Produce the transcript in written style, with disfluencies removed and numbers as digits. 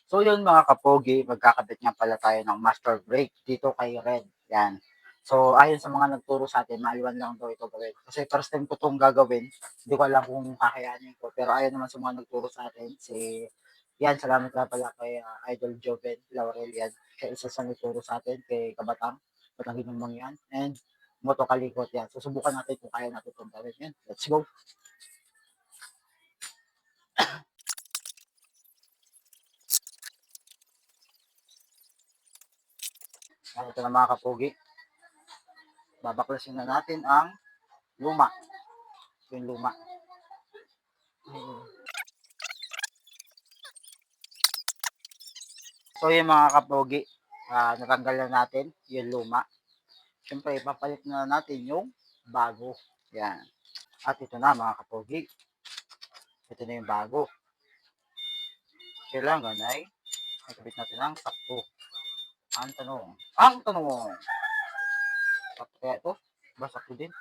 So yun mga kapogi, magkakabit nga pala tayo ng master brake dito kay Red. Yan. So ayon sa mga nagturo sa atin, maliwan lang daw ito gawin. Kasi first time ko itong gagawin, hindi ko alam kung kakayanin ko. Pero ayon naman sa mga nagturo sa atin, yan, salamat nga pala kay Idol Joven Laurel yan. Kaya isa sa nagturo sa atin, kay Kabatang, Batang Ginumbang yan. And Moto Kalikot yan. Susubukan natin kung kaya natin itong gawin yan. Let's go! Yan, ito na mga kapogi. Babaklasin na natin ang luma. Yung luma. So yung mga kapogi, natanggal na natin yung luma. Siyempre, ipapalit na natin yung bago. Yan. At ito na mga kapogi. Ito na yung bago. Kailangan ay ikabit natin ang sakto. Ang tanong. Sakto kaya ito? Ba sakto din?